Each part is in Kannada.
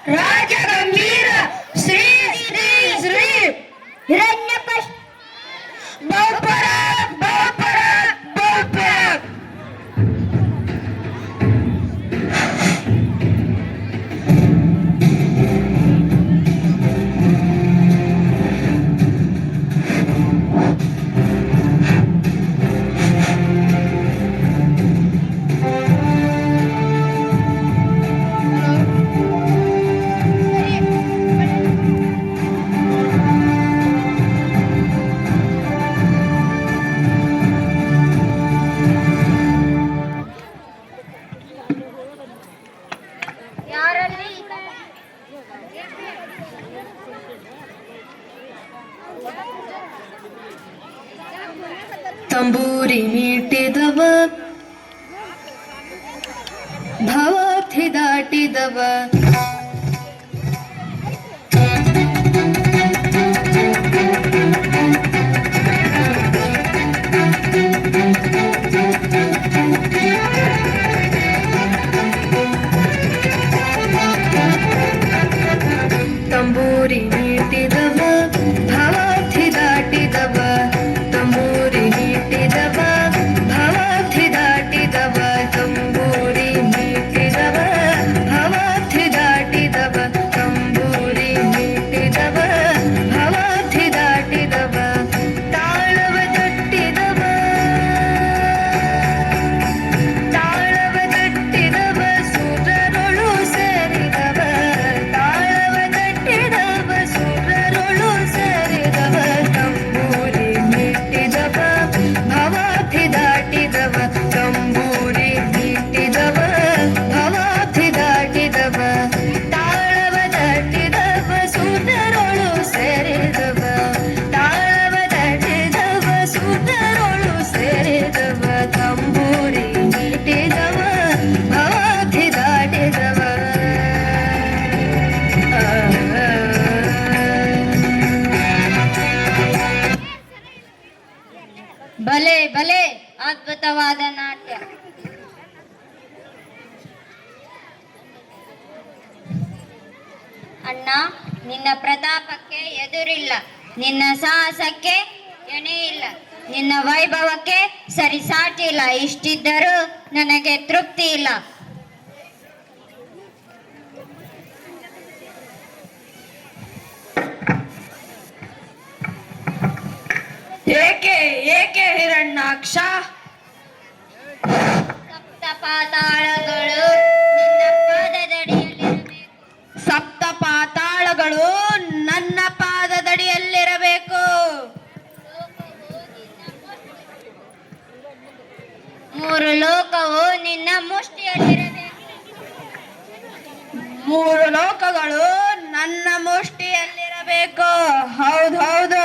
ರಾಜಗಂಭೀರ ಶ್ರೀ ಶ್ರೀ ಶ್ರೀ ಹಿರಣ್ಯಕಶ್ ಬಹುಪರ ಬಹುಪರ ಬಹುಪರ. ತಂಬೂರಿ ಮೀಟಿದವ ಭವಾರ್ಥಿ ದಾಟಿದವ ತಂಬೂರಿ ಮೀಟಿದವ ಭವಾರ್ಥಿ ದಾಟಿದವ ತಂಬೂರಿ ಮೀಟಿದವ ಭವಾರ್ಥಿ ದಾಟಿದವ ತಂಬೂರಿ ಮೀಟಿದವ ಭವಾರ್ಥಿ ದಾಟಿದವ ತಂಬೂರಿ ಮೀಟಿದವ ಭವಾರ್ಥಿ ದಾಟಿದವ ತಾಳವ ತಟ್ಟಿದವ ತಾಳವ ತಟ್ಟಿದವ ಸುರರೊಳು ಸೇರಿದವ ತಾಳವ ತಟ್ಟಿದವ ಸುರರೊಳು ಸೇರಿದವ ತಂಬೂರಿ ಮೀಟಿದವ ಭವಾರ್ಥಿ ದಾಟಿದವ ತಂಬೂರಿ ಮೀಟಿದವ ಭವಾರ್ಥಿ ದಾಟಿದವ ತಾಳವ ತಟ್ಟಿದವ ಸುರರೊಳು ಸೇರಿದವ ತಾಳವ ತಟ್ಟಿದವ ಸುರರೊಳು ಸೇರಿದವ ತಂಬೂರಿ ಮೀಟಿದವ ಭವಾರ್ಥಿ ದಾಟಿದವ. ಭಲೆ ಭಲೆ ಅದ್ಭುತವಾದ ನಾಟ್ಯ. ಅಣ್ಣ, ನಿನ್ನ ಪ್ರತಾಪಕ್ಕೆ ಎದುರಿಲ್ಲ, ನಿನ್ನ ಸಾಹಸಕ್ಕೆ ಎಣೆ ಇಲ್ಲ, ನಿನ್ನ ವೈಭವಕ್ಕೆ ಸರಿಸಾಟಿ ಇಲ್ಲ. ಇಷ್ಟಿದ್ದರೂ ನನಗೆ ತೃಪ್ತಿ ಇಲ್ಲ. ಏಕೆ ಏಕೆ ಹಿರಣ್ಯಾಕ್ಷ? ಸಪ್ತ ಪಾತಾಳಗಳು ನಿನ್ನ ಪಾದದಡಿಯಲ್ಲಿರಬೇಕು. ಸಪ್ತ ಪಾತಾಳಗಳು ನನ್ನ ಪಾದದಡಿಯಲ್ಲಿರಬೇಕು. ಮೂರು ಲೋಕವು ನಿನ್ನ ಮುಷ್ಟಿಯಲ್ಲಿರಬೇಕು. ಮೂರು ಲೋಕಗಳು ನನ್ನ ಮುಷ್ಟಿಯಲ್ಲಿರಬೇಕು. ಹೌದು ಹೌದು.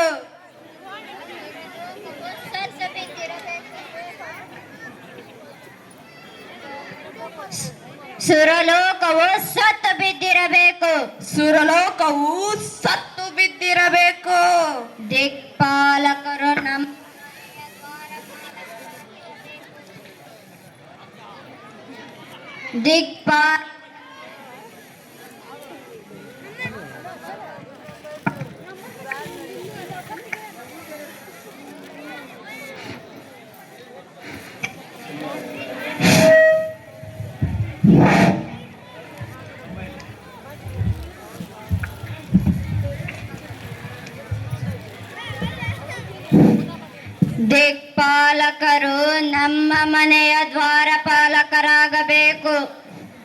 ಸುರಲೋಕವು ಸತ್ತು ಬಿದ್ದಿರಬೇಕು. ಸುರಲೋಕವು ಸತ್ತು ಬಿದ್ದಿರಬೇಕು. ದಿಕ್ಪಾಲಕರು ನಮ್ಮ ದಿಕ್ಪಾಲ ದಿಕ್ಪಾಲಕರು ನಮ್ಮ ಮನೆಯ ದ್ವಾರಪಾಲಕರಾಗಬೇಕು.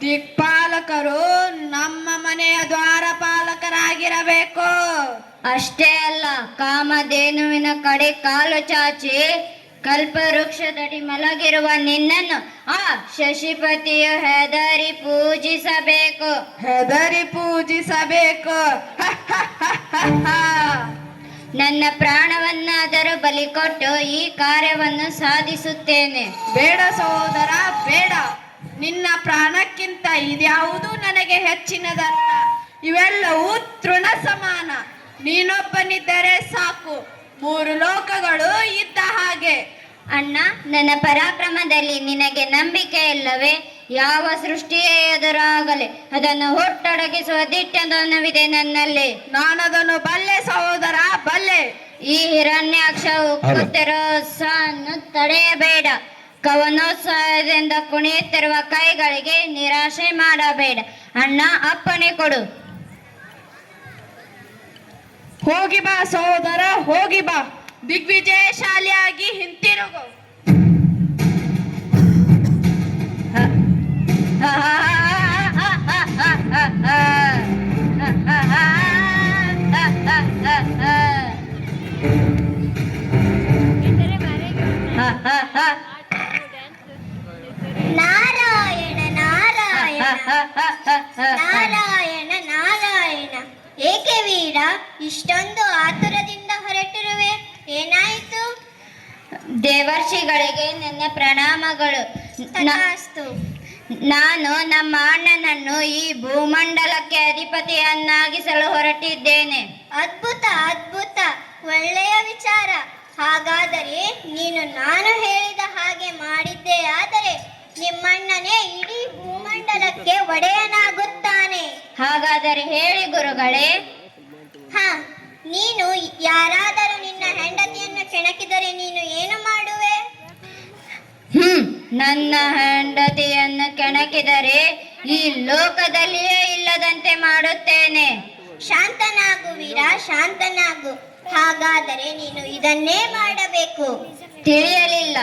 ದಿಕ್ಪಾಲಕರು ನಮ್ಮ ಮನೆಯ ದ್ವಾರಪಾಲಕರಾಗಿರಬೇಕು. ಅಷ್ಟೇ ಅಲ್ಲ, ಕಾಮಧೇನುವಿನ ಕಡೆ ಕಾಲು ಚಾಚಿ ಕಲ್ಪವೃಕ್ಷದಡಿ ಮಲಗಿರುವ ನಿನ್ನನ್ನು ಆ ಶಶಿಪತಿಯು ಹೆದರಿ ಪೂಜಿಸಬೇಕು. ಹೆದರಿ ಪೂಜಿಸಬೇಕು. ನನ್ನ ಪ್ರಾಣವನ್ನಾದರೂ ಬಲಿ ಕೊಟ್ಟು ಈ ಕಾರ್ಯವನ್ನು ಸಾಧಿಸುತ್ತೇನೆ. ಬೇಡ ಸಹೋದರ, ಬೇಡ. ನಿನ್ನ ಪ್ರಾಣಕ್ಕಿಂತ ಇದ್ಯಾವುದು ನನಗೆ ಹೆಚ್ಚಿನದಲ್ಲ. ಇವೆಲ್ಲವೂ ತೃಣ ಸಮಾನ. ನೀನೊಬ್ಬನಿದ್ದರೆ ಸಾಕು, ಮೂರು ಲೋಕಗಳು ಇದ್ದ ಹಾಗೆ. ಅಣ್ಣ, ನನ್ನ ಪರಾಕ್ರಮದಲ್ಲಿ ನಿನಗೆ ನಂಬಿಕೆ ಇಲ್ಲವೇ? ಯಾವ ಸೃಷ್ಟಿಯೇ ಎದುರಾಗಲಿ ಅದನ್ನು ಹುಟ್ಟೊಡಗಿಸುವ ದಿಟ್ಟತನವಿದೆ ನನ್ನಲ್ಲಿ. ನಾನದನ್ನು ಬಲ್ಲೆ ಸಹೋದರ, ಬಲ್ಲೆ. ಈ ಹಿರಣ್ಯಾಕ್ಷ ಉಕ್ಕುತ್ತಿರೋ ಸಾನ್ನು ತಡೆಯಬೇಡ. ಕವನೋತ್ಸಾಹದಿಂದ ಕುಣಿಯುತ್ತಿರುವ ಕೈಗಳಿಗೆ ನಿರಾಶೆ ಮಾಡಬೇಡ. ಅಣ್ಣ ಅಪ್ಪಣೆ ಕೊಡು. ಹೋಗಿ ಬಾ ಸಹೋದರ, ಹೋಗಿ ಬಾ. ದಿಗ್ವಿಜಯಶಾಲಿಯಾಗಿ ಹಿಂತಿರುಗು. ನಾರಾಯಣ ನಾರಾಯಣ ನಾರಾಯಣ ನಾರಾಯಣ. ಏಕೆ ವೀರ ಇಷ್ಟೊಂದು ಆತುರದಿಂದ ಹೊರಟಿರುವೆ? ಏನಾಯಿತು? ದೇವರ್ಷಿಗಳಿಗೆ ನನ್ನ ಪ್ರಣಾಮಗಳು. ನಾನು ನಮ್ಮ ಅಣ್ಣನನ್ನು ಈ ಭೂಮಂಡಲಕ್ಕೆ ಅಧಿಪತಿಯನ್ನಾಗಿಸಲು ಹೊರಟಿದ್ದೇನೆ. ಅದ್ಭುತ ಅದ್ಭುತ, ಒಳ್ಳೆಯ ವಿಚಾರ. ಹಾಗಾದರೆ ನೀನು ನಾನು ಹೇಳಿದ ಹಾಗೆ ಮಾಡಿದ್ದೇ ಆದರೆ ನಿಮ್ಮಣ್ಣನೇ ಇಡೀ ಭೂಮಂಡಲಕ್ಕೆ ಒಡೆಯನಾಗುತ್ತಾನೆ. ಹಾಗಾದರೆ ಹೇಳಿ ಗುರುಗಳೇ. ನೀನು ಯಾರಾದರೂ ನಿನ್ನ ಹೆಂಡತಿಯನ್ನು ಕೆಣಕಿದರೆ ನೀನು ಏನು ಮಾಡುವೆ? ನನ್ನ ಹೆಂಡತಿಯನ್ನು ಕೆಣಕಿದರೆ ಈ ಲೋಕದಲ್ಲಿಯೇ ಇಲ್ಲದಂತೆ ಮಾಡುತ್ತೇನೆ. ಶಾಂತನಾಗು ವೀರ, ಶಾಂತನಾಗು. ಹಾಗಾದರೆ ನೀನು ಇದನ್ನೇ ಮಾಡಬೇಕು. ತಿಳಿಯಲಿಲ್ಲ.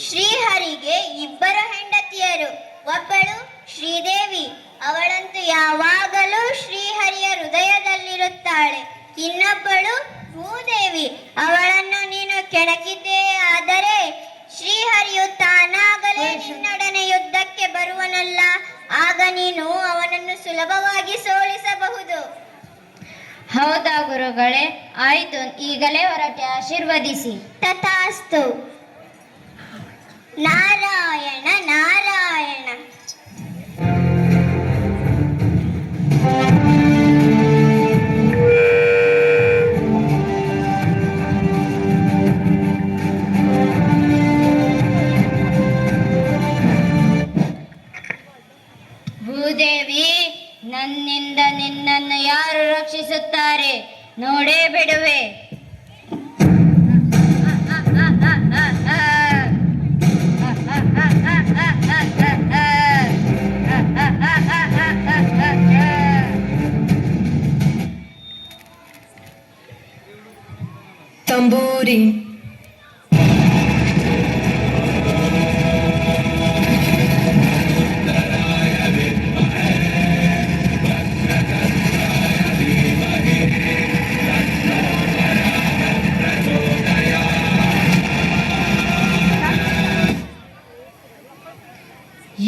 ಶ್ರೀಹರಿಗೆ ಇಬ್ಬರು ಹೆಂಡತಿಯರು. ಒಬ್ಬಳು ಶ್ರೀದೇವಿ, ಅವಳಂತೂ ಯಾವಾಗಲೂ ಶ್ರೀಹರಿಯ ಹೃದಯದಲ್ಲಿರುತ್ತಾಳೆ. ಇನ್ನೊಬ್ಬಳು ಭೂದೇವಿ, ಅವಳನ್ನು ನೀನು ಕೆಣಕಿದ್ದೇ ಆದರೆ ಶ್ರೀಹರಿಯು ತಾನಾಗಲೇ ನಿನ್ನೊಡನೆ ಯುದ್ಧಕ್ಕೆ ಬರುವನಲ್ಲ. ಆಗ ನೀನು ಅವನನ್ನು ಸುಲಭವಾಗಿ ಸೋಲಿಸಬಹುದು. ಹೌದಾ ಗುರುಗಳೇ? ಆಯ್ತು, ಈಗಲೇ ಹೊರಟೆ, ಆಶೀರ್ವದಿಸಿ. ತಥಾಸ್ತು. ನಾರಾಯಣ ನಾರಾಯಣ. ಭೂದೇವಿ, ನನ್ನಿಂದ ನಿನ್ನನ್ನು ಯಾರು ರಕ್ಷಿಸುತ್ತಾರೆ ನೋಡೇ ಬಿಡುವೆ. ತಂಬೂರಿ.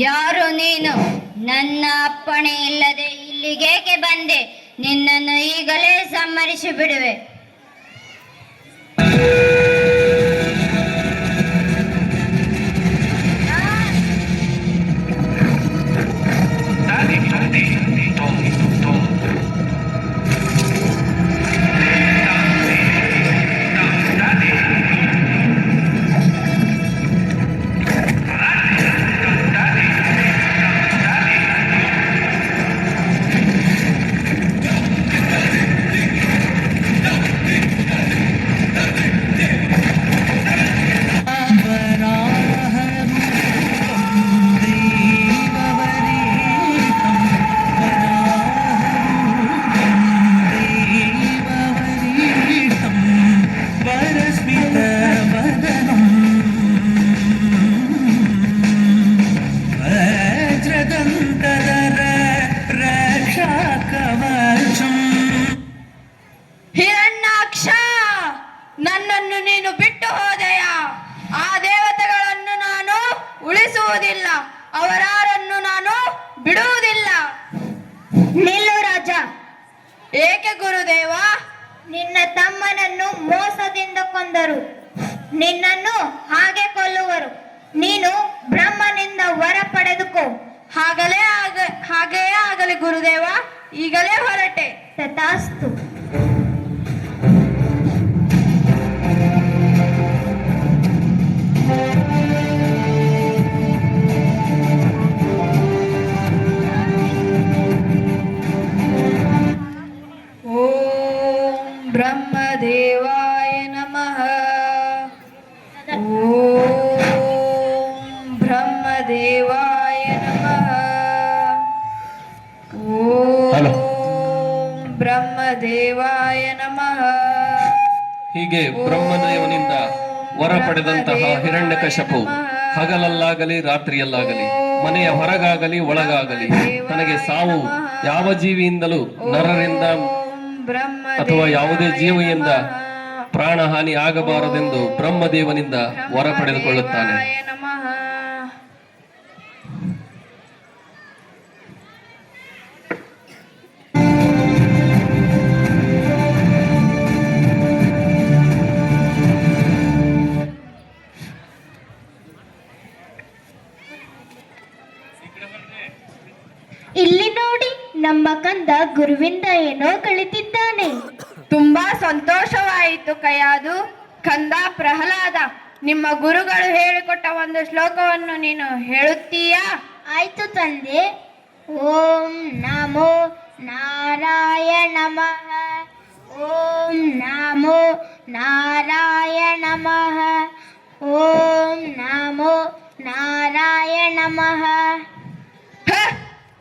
ಯಾರು ನೀನು? ನನ್ನ ಅಪ್ಪಣೆ ಇಲ್ಲದೆ ಇಲ್ಲಿಗೇಕೆ ಬಂದೆ? ನಿನ್ನನ್ನು ಈಗಲೇ ಸಂಹರಿಸಿ ಬಿಡುವೆ. ಹಿರಣ್ಯಾಕ್ಷ, ನನ್ನನ್ನು ನೀನು ಬಿಟ್ಟು ಹೋದೆಯ? ಆ ದೇವತೆಗಳನ್ನು ನಾನು ಉಳಿಸುವುದಿಲ್ಲ, ಅವರಾರನ್ನು ನಾನು ಬಿಡುವುದಿಲ್ಲ. ನಿಲ್ಲು ರಾಜ. ಏಕೆ ಗುರುದೇವ? ನಿನ್ನ ತಮ್ಮನನ್ನು ಮೋಸದಿಂದ ಕೊಂದರು, ನಿನ್ನನ್ನು ಹಾಗೆ ಕೊಲ್ಲುವರು. ನೀನು ಬ್ರಹ್ಮನಿಂದ ವರ ಪಡೆದುಕೋ. ಹಾಗೆಯೇ ಆಗಲಿ ಗುರುದೇವ, ಈಗಲೇ ಹೊರಟೆ. ತಥಾಸ್ತು. ಹೀಗೆ ಬ್ರಹ್ಮದೇವನಿಂದ ವರ ಪಡೆದಂತಹ ಹಿರಣ್ಯಕಶಪು ಹಗಲಲ್ಲಾಗಲಿ ರಾತ್ರಿಯಲ್ಲಾಗಲಿ ಮನೆಯ ಹೊರಗಾಗಲಿ ಒಳಗಾಗಲಿ ತನಗೆ ಸಾವು ಯಾವ ಜೀವಿಯಿಂದಲೂ ನರರಿಂದ ಅಥವಾ ಯಾವುದೇ ಜೀವಿಯಿಂದ ಪ್ರಾಣಹಾನಿ ಆಗಬಾರದೆಂದು ಬ್ರಹ್ಮದೇವನಿಂದ ವರ ಪಡೆದುಕೊಳ್ಳುತ್ತಾನೆ. ನಮಃ. ಇಲ್ಲಿ ನೋಡಿ, ನಮ್ಮ ಕಂದ ಗುರುವಿಂದ ಏನೋ ಕಲಿತಿದ್ದಾನೆ. ತುಂಬಾ ಸಂತೋಷವಾಯಿತು ಕಯಾದು. ಕಂದ ಪ್ರಹ್ಲಾದ, ನಿಮ್ಮ ಗುರುಗಳು ಹೇಳಿಕೊಟ್ಟ ಒಂದು ಶ್ಲೋಕವನ್ನು ನೀನು ಹೇಳುತ್ತೀಯಾ? ಆಯ್ತು ತಂದೆ. ಓಂ ನಮೋ ನಾರಾಯಣ ನಮಃ. ಓಂ ನಮೋ ನಾರಾಯಣ ನಮಃ. ಓಂ ನಮೋ ನಾರಾಯಣ ನಮಃ. ಹ!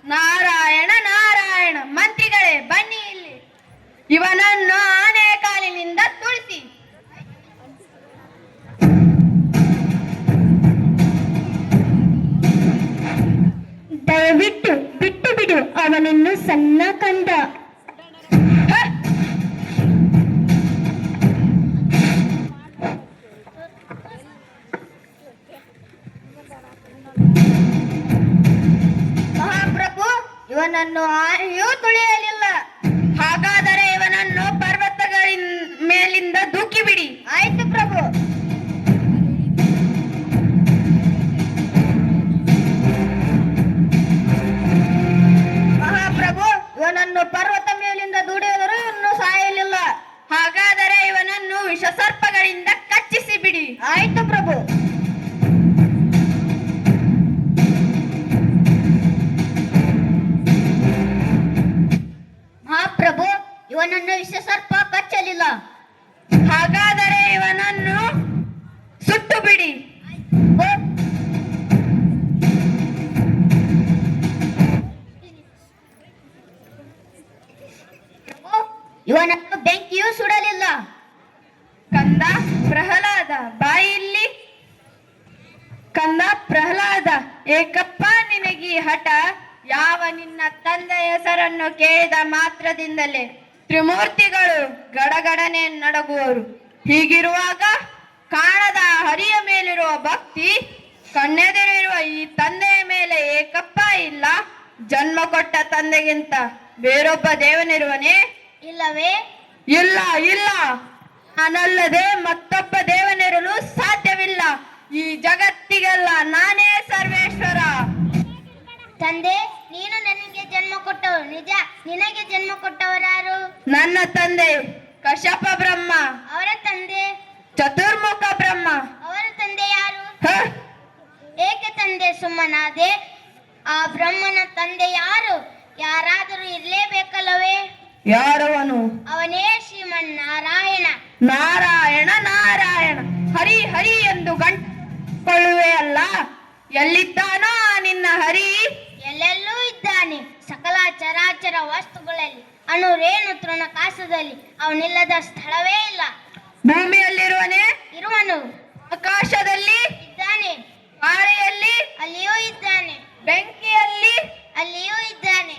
ನಾರಾಯಣ ನಾರಾಯಣ. ಮಂತ್ರಿಗಳೇ ಬನ್ನಿ ಇಲ್ಲಿ. ಇವನನ್ನು ಆನೆಯ ಕಾಲಿನಿಂದ ತುಳಿಸಿ. ದಯವಿಟ್ಟು ಬಿಟ್ಟು ಬಿಡು, ಅವನನ್ನು ಸಣ್ಣ ಕಂದ. ಹ! ಮಹಾಪ್ರಭು, ಇವನನ್ನು ಆನೆಯೂ ತುಳಿಯಲಿಲ್ಲ. ಹಾಗಾದರೆ ಇವನನ್ನು ಪರ್ವತಗಳಿನ ಮೇಲಿಂದ ದೂಕಿ ಬಿಡಿ. ಆಯ್ತು ಪ್ರಭು. ಮಹಾಪ್ರಭು, ಇವನನ್ನು ಪರ್ವತ ಮೇಲಿಂದ ದೂಡಿದರೂ ಇವನು ಸಾಯಲಿಲ್ಲ. ಹಾಗಾದರೆ ಇವನನ್ನು ವಿಷಸರ್ಪಗಳಿಂದ ಕಚ್ಚಿಸಿ ಬಿಡಿ. ಆಯ್ತು ಪ್ರಭು. ಮಹಾಪ್ರಭು, ಇವನನ್ನು ವಿಷಸರ್ಪ ಕಚ್ಚಲಿಲ್ಲ. ಹಾಗಾದರೆ ಇವನನ್ನು ಸುಟ್ಟು ಬಿಡಿ. ಇವನನ್ನು ಬೆಂಕಿಯೂ ಸುಡಲಿಲ್ಲ. ಕಂದ ಪ್ರಹ್ಲಾದ, ಬಾಯಿಲ್ಲಿ. ಕಂದ ಪ್ರಹ್ಲಾದ, ಏಕಪ್ಪ ನಿನಗೀ ಹಠ? ಯಾವ ನಿನ್ನ ತಂದೆಯ ಹೆಸರನ್ನು ಕೇಳಿದ ಮಾತ್ರದಿಂದಲೇ ತ್ರಿಮೂರ್ತಿಗಳು ಗಡಗಡನೆ ನಡಗುವರು. ಹೀಗಿರುವಾಗ ಕಾಣದ ಹರಿಯ ಮೇಲಿರುವ ಭಕ್ತಿ, ಕಣ್ಣೆದುರಿರುವ ಈ ತಂದೆಯ ಮೇಲೆ ಏಕಪ್ಪ ಇಲ್ಲ. ಜನ್ಮ ಕೊಟ್ಟ ತಂದೆಗಿಂತ ಬೇರೊಬ್ಬ ದೇವನಿರುವನೇ? ಇಲ್ಲವೇ? ಇಲ್ಲ ಇಲ್ಲ, ನಾನಲ್ಲದೆ ಮತ್ತೊಬ್ಬ ದೇವನಿರಲು ಸಾಧ್ಯವಿಲ್ಲ. ಈ ಜಗತ್ತಿಗೆಲ್ಲ ನಾನೇ ಸರ್ವೇಶ್ವರ. ತಂದೆ, ನೀನು ನನಗೆ ಜನ್ಮ ಕೊಟ್ಟವರು ನಿಜ. ನಿನಗೆ ಜನ್ಮ ಕೊಟ್ಟವರಾರು? ನನ್ನ ತಂದೆ ಕಶ್ಯಪ ಬ್ರಹ್ಮ. ಅವರ ತಂದೆ? ಚತುರ್ಮುಖ ಬ್ರಹ್ಮ. ಅವರ ತಂದೆ ಯಾರು? ಹ? ಏಕೆ ತಂದೆ ಸುಮ್ಮನಾದೆ? ಆ ಬ್ರಹ್ಮನ ತಂದೆ ಯಾರು? ಯಾರಾದರೂ ಇರಲೇಬೇಕಲ್ಲವೇ? ಯಾರವನು? ಅವನೇ ಶ್ರೀಮನ್ನಾರಾಯಣ. ನಾರಾಯಣ ನಾರಾಯಣ, ಹರಿ ಹರಿ ಎಂದು ಗಂಟುಕೊಳ್ಳುವೆ ಅಲ್ಲ. ಎಲ್ಲಿದ್ದಾನೋ ಆ ನಿನ್ನ ಹರಿ? ಎಲ್ಲೆಲ್ಲೂ ಇದ್ದಾನೆ. ಸಕಲ ಚರಾಚರ ವಸ್ತುಗಳಲ್ಲಿ, ಅಣುರೇಣು ತೃಣಕಾಶದಲ್ಲಿ ಅವನಿಲ್ಲದ ಸ್ಥಳವೇ ಇಲ್ಲ. ಭೂಮಿಯಲ್ಲಿರುವನೇ? ಇರುವನು. ಆಕಾಶದಲ್ಲಿ ಇದ್ದಾನೆ. ಗಾಳಿಯಲ್ಲಿ? ಅಲ್ಲಿಯೂ ಇದ್ದಾನೆ. ಬೆಂಕಿಯಲ್ಲಿ? ಅಲ್ಲಿಯೂ ಇದ್ದಾನೆ.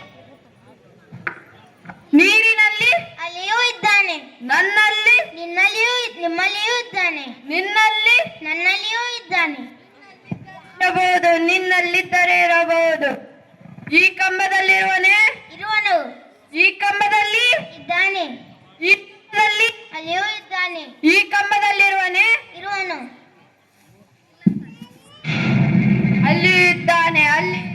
ನೀರಿನಲ್ಲಿ? ಅಲ್ಲಿಯೂ ಇದ್ದಾನೆ. ನನ್ನಲ್ಲಿ? ನಿಮ್ಮಲ್ಲಿಯೂ ಇದ್ದಾನೆ. ನಿನ್ನಲ್ಲಿ? ನನ್ನಲ್ಲಿಯೂ ಇದ್ದಾನೆ. ಇರಬಹುದು, ನಿನ್ನಲ್ಲಿದ್ದರೆ ಇರಬಹುದು. ಈ ಕಂಬದಲ್ಲಿರುವನೇ? ಇರುವನು. ಈ ಕಂಬದಲ್ಲಿ? ಇದ್ದಾನೆ. ಈ ಕಂಬದಲ್ಲಿ? ಅಲ್ಲಿಯೂ ಇದ್ದಾನೆ. ಈ ಕಂಬದಲ್ಲಿರುವನೇ? ಇರುವನು. ಅಲ್ಲಿ ಇದ್ದಾನೆ. ಅಲ್ಲಿ